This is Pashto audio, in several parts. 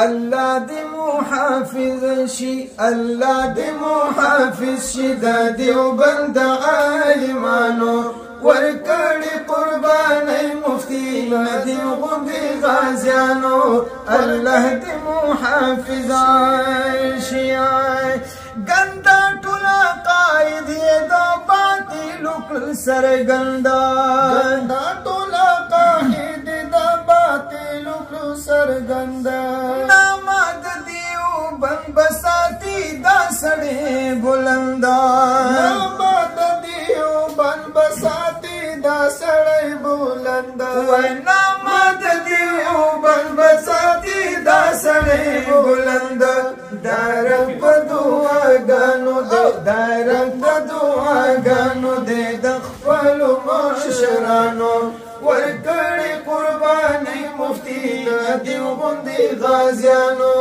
الله دې محافظ شي، الله دې محافظ شي د دیوبند عالمانو، ورکړې قربانۍ مفتي ندیم غوندې غازیانو، الله دې محافظ شي. ګنده ټوله قاید یې د باطلو کړل سرګنده، ګنده ټوله قاید یې د باطلو کړل سرګنده، نامه د دیوبند بساتي دا سړی بلنده، نامه د دیوبند بساتي دا سړی بلنده، نامه د دیوبند بساتي دا سړی بلنده، دارنګ په دعاګانو دې، دارنګ په دعاګانو دې د خپلو مشرانو، ورکړې قربانۍ مفتي ندیم غوندې غازیانو،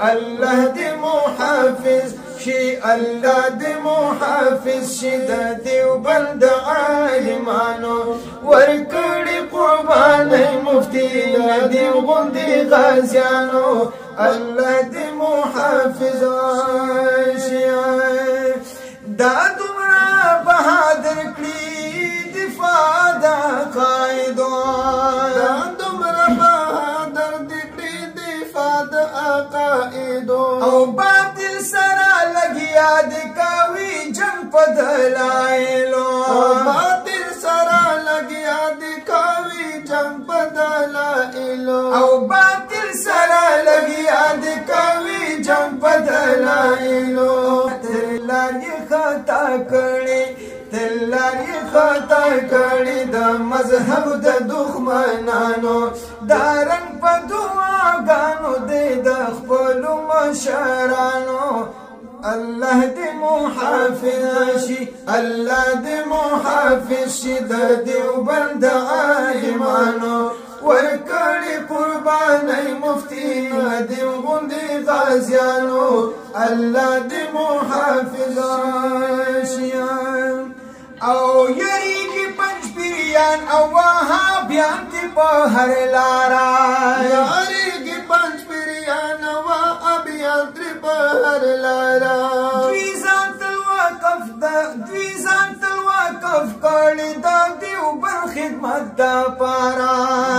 الله دې محافظ شي، الله دې محافظ شي د دیوبند عالمانو، ورکړې قربانۍ مفتي ندیم غوندې غازیانو، الله دې محافظ شي. دا دومره بهادر کړي دفاع د عقایدو، دا دومره بهادر کړي دفاع د عقایدو، او باطل سره لګیا دي کوي جنګ په دلایلو، باطل سره لګیا دي کوي جنګ په دلایلو، او باطل سره لګیا دي کوي جنګ په دلایلو، تلار یې خطا کړي، تلار یې خطا کړي د مذهب د دښمنانو، دا رنګ په دعاګانو دې د خپلو مشرانو، الله دې محافظ شي، الله دې محافظ شي د دیوبند عالمانو، ورکړې قربانۍ مفتي ندیم غوندې غازیانو، الله دې محافظ شي. او یریږي پنجپیریان او وهابیان دې په هر لاره، یریږي پنجپیریان او وهابیان دې په هر لاره، دوی ځان تل وقف کړي د دیوبند خدمت دپاره،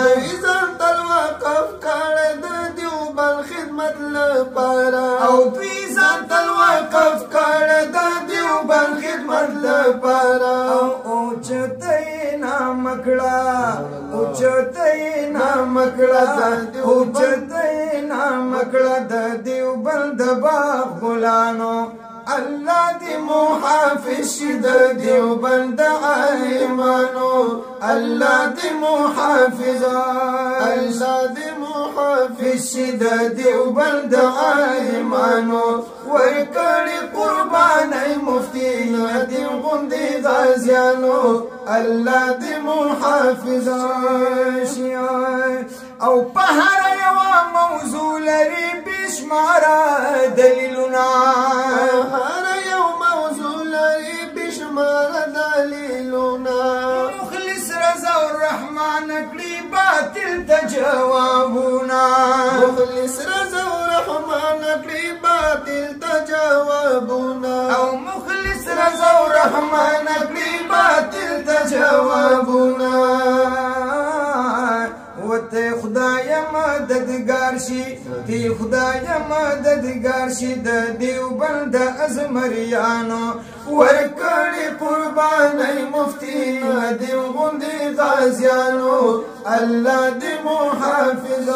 دوی ځان تل وقف کړي د دیوبند خدمت لپاره، او دوی ځان تل وقف کړي د دیوبند خدمت لپاره، او اوچته یې نام کړه، اوچته یې نام کړه، اوچته یې نام کړه د دیوبند باغ ګلانو، الله دې محافظ شي د دیوبند عالمانو، الله دې محافظ، الله دې محافظ شي د دیوبند عالمانو، ورکړې قربانۍ مفتي ندیم غوندې غازیانو، الله دې محافظ شي. او په هر یوه موضوع لري بشماره دلیلونه، هر یو موضوع لري بشماره دلیلونه، مخلص رضا الرحمن کړي باطل ته جوابونه، مخلص رضا الرحمن کړي باطل ته جوابونه، او مخلص رضا الرحمن کړي باطل ته جوابونه، ته خدای مددگار شي، تی خدای مددگار شي د دیوبند ازمریانو، ورکړې قربانۍ مفتي ندیم غوندې غازیانو، الله دې محافظ